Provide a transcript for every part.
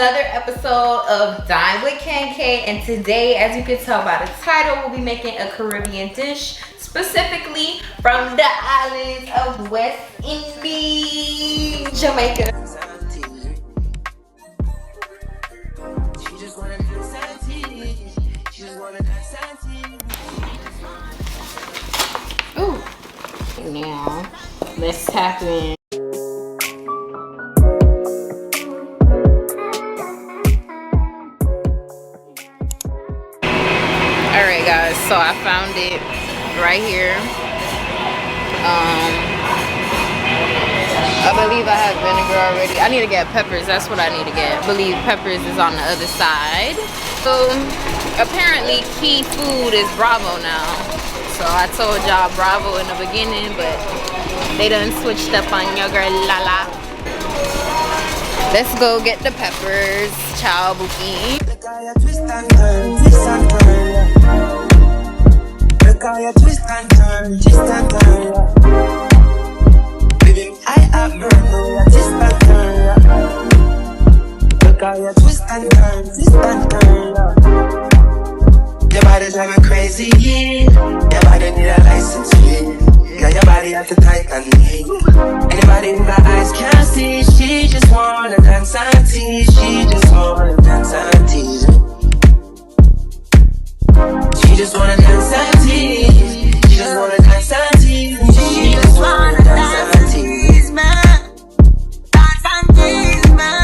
another episode of Dine with Kenk, and today, as you can tell by the title, we'll be making a Caribbean dish, specifically from the islands of West Indies, Jamaica. Ooh. Now, let's tap in. Alright guys, so I found it right here. I believe I have vinegar already. I need to get peppers, that's what I need to get. I believe peppers is on the other side. So apparently key food is Bravo now. So I told y'all Bravo in the beginning, but they done switched up on your girl Lala. Let's go get the peppers, chow buki. Twist and turn, twist and turn. Look how you twist and turn, baby, I have burn, twist and turn. Look how you twist and turn, Your body drive me crazy, Your body need a license, Yeah, your body have to tight and neat. Anybody in my eyes can't see. She just wanna dance and tease. She just wanna dance and tease. She just wanna dance and tease. She just wanna dance and tease. She just wanna dance and tease, man. Dance and tease, man.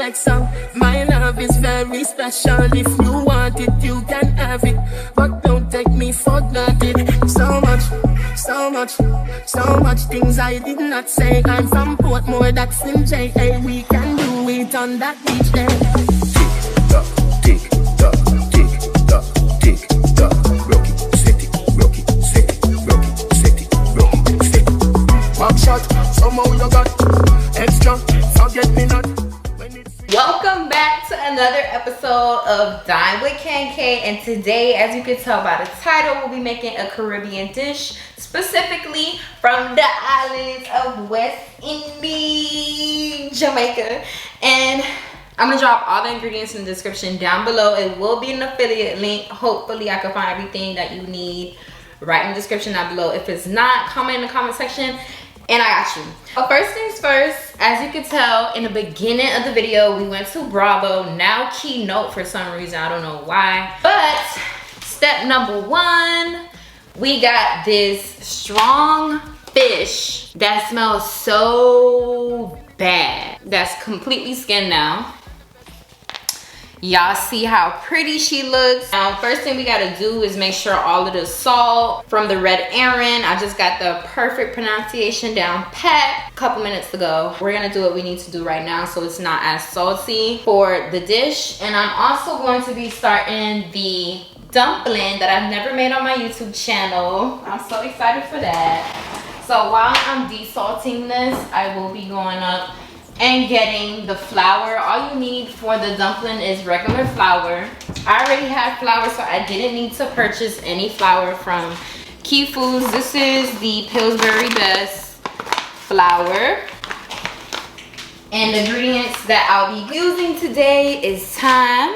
XO, my love is very special. If you want it, you can have it, but don't take me for granted. So much things I did not say. I'm from Portmore, that's in JA. We can do it on that beach day. Tick tock, tick tock, tick tock, tick tock. Rock it, set it, rock it, set it, rock it, set it, rock it, set it. Back shot, somehow you got extra. Forget me not. Welcome back to another episode of Dine with Kenk, and today, as you can tell by the title, we'll be making a Caribbean dish, specifically from the islands of West Indies, Jamaica. And I'm gonna drop all the ingredients in the description down below. It will be an affiliate link. Hopefully I can find everything that you need right in the description down below. If it's not, comment in the comment section and I got you. But first things first, as you can tell in the beginning of the video, we went to Bravo, now Keynote for some reason, I don't know why. But step number one, we got this strong fish that smells so bad. That's completely skinned now. Y'all see how pretty she looks. Now, first thing we gotta do is make sure all of the salt from the red Aaron, I just got the perfect pronunciation down pat a couple minutes ago. We're gonna do what we need to do right now so it's not as salty for the dish. And I'm also going to be starting the dumpling that I've never made on my YouTube channel. I'm so excited for that. So while I'm desalting this, I will be going up and getting the flour. All you need for the dumpling is regular flour. I already have flour, so I didn't need to purchase any flour from Key Foods. This is the Pillsbury Best flour. And the ingredients that I'll be using today is thyme.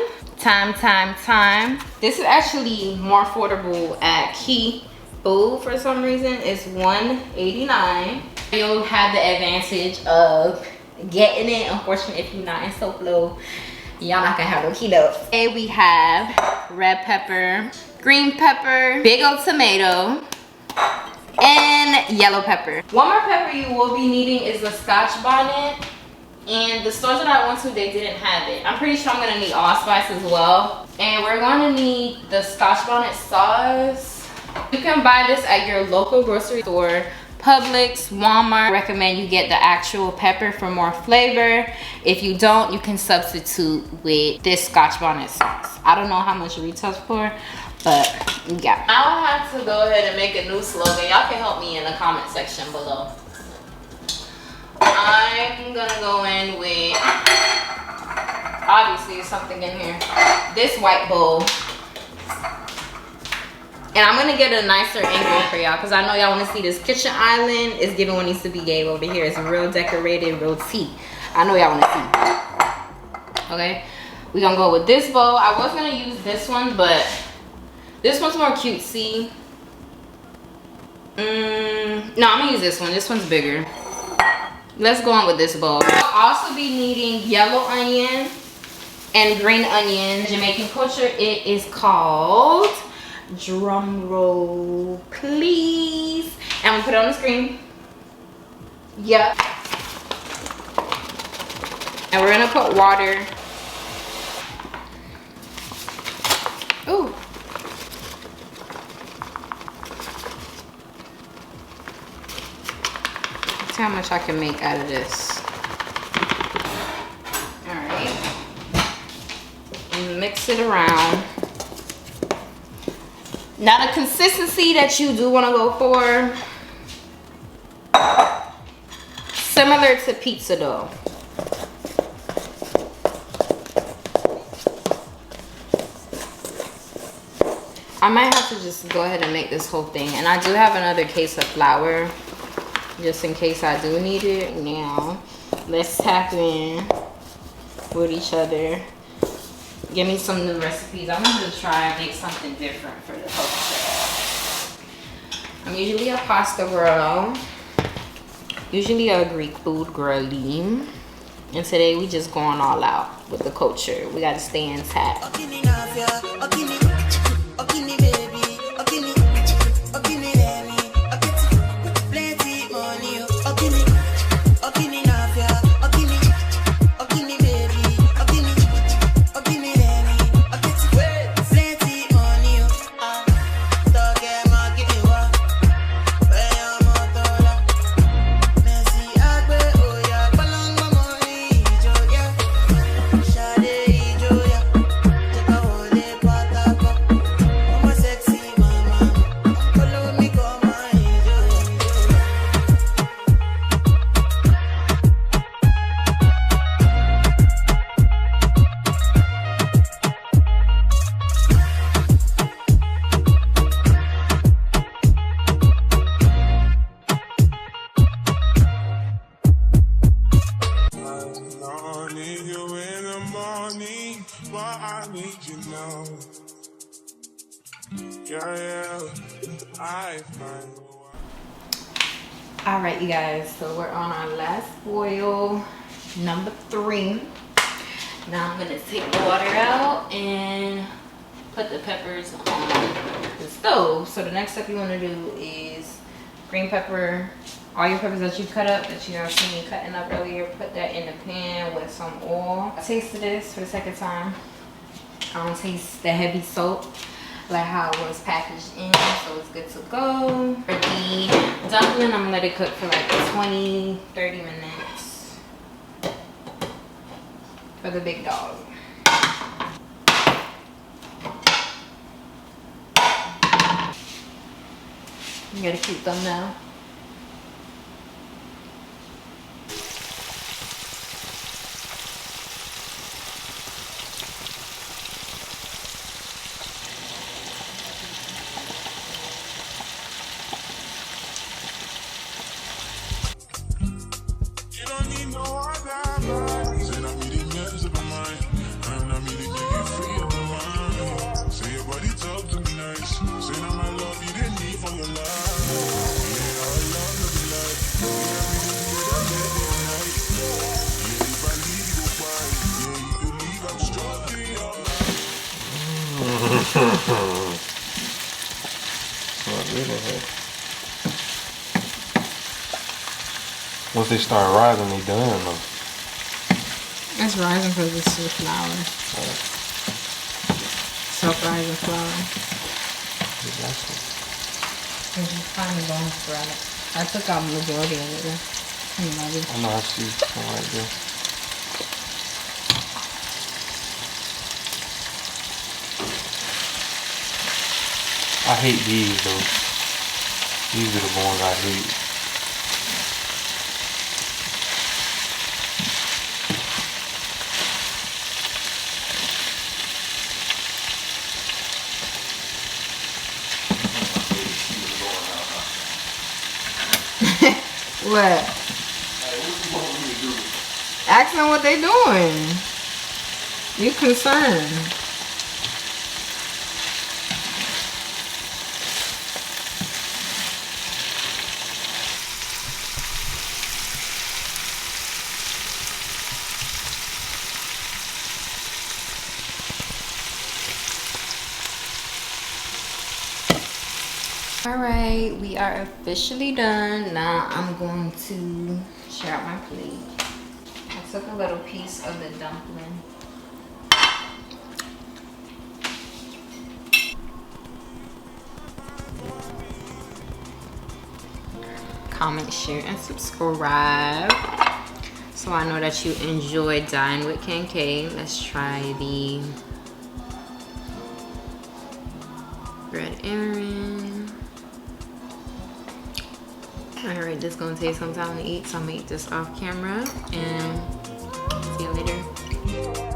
This is actually more affordable at Key Food for some reason. It's $1.89. You'll have the advantage of getting it. Unfortunately, if you're not in SoFlo, y'all not gonna have no kilos. And we have red pepper, green pepper, big old tomato, and yellow pepper. One more pepper you will be needing is the Scotch Bonnett. And the stores that I went to, they didn't have it. I'm pretty sure I'm gonna need allspice as well. And we're gonna need the Scotch Bonnett sauce. You can buy this at your local grocery store Publix, Walmart. I recommend you get the actual pepper for more flavor. If you don't, you can substitute with this Scotch Bonnett sauce. I don't know how much it retails for, but yeah. I'll have to go ahead and make a new slogan. Y'all can help me in the comment section below. I'm gonna go in with, obviously there's something in here, this white bowl. And I'm gonna get a nicer angle for y'all because I know y'all want to see this kitchen island. It's giving what needs to be gave over here. It's real decorated, real tea. I know y'all want to see. Okay, we're gonna go with this bowl. I was gonna use this one, but this one's more cutesy. No, I'm gonna use this one. This one's bigger. Let's go on with this bowl. I'll also be needing yellow onion and green onion. Jamaican culture, it is called, drum roll please, and I'm gonna put it on the screen. Yep. And we're gonna put water. Ooh. Let's see how much I can make out of this. All right. And mix it around. Now the consistency that you do want to go for, similar to pizza dough. I might have to just go ahead and make this whole thing. And I do have another case of flour, just in case I do need it. Now, let's tap in with each other. Give me some new recipes. I wanted to try and make something different for the culture. I'm usually a pasta girl, usually a Greek food girly, and today we just going all out with the culture. We got to stay intact. All right, you guys, so we're on our last boil, number 3. Now I'm gonna take the water out and put the peppers on the stove. So the next step you want to do is green pepper, all your peppers that you cut up, that you guys seen me cutting up earlier, put that in the pan with some oil. I tasted this for the second time. I don't taste the heavy salt like how it was packaged in, so it's good to go. For the dumpling, I'm gonna let it cook for like 20-30 minutes for the big dog. You got a cute thumbnail. Once they start rising, they done though. It's rising because it's the flour. Self-rising flour. There's just tiny bones throughout it. I took out the majority of it. I know, I see something right there. I hate these though. These are the ones I hate. What? Ask them what they doing. You concerned. Alright, we are officially done. Now I'm going to share out my plate. I took a little piece of the dumpling. Comment, share, and subscribe so I know that you enjoy Dine with KenK. Let's try the red Aaron. Alright, this is gonna take some time to eat, so I'll make this off camera and see you later.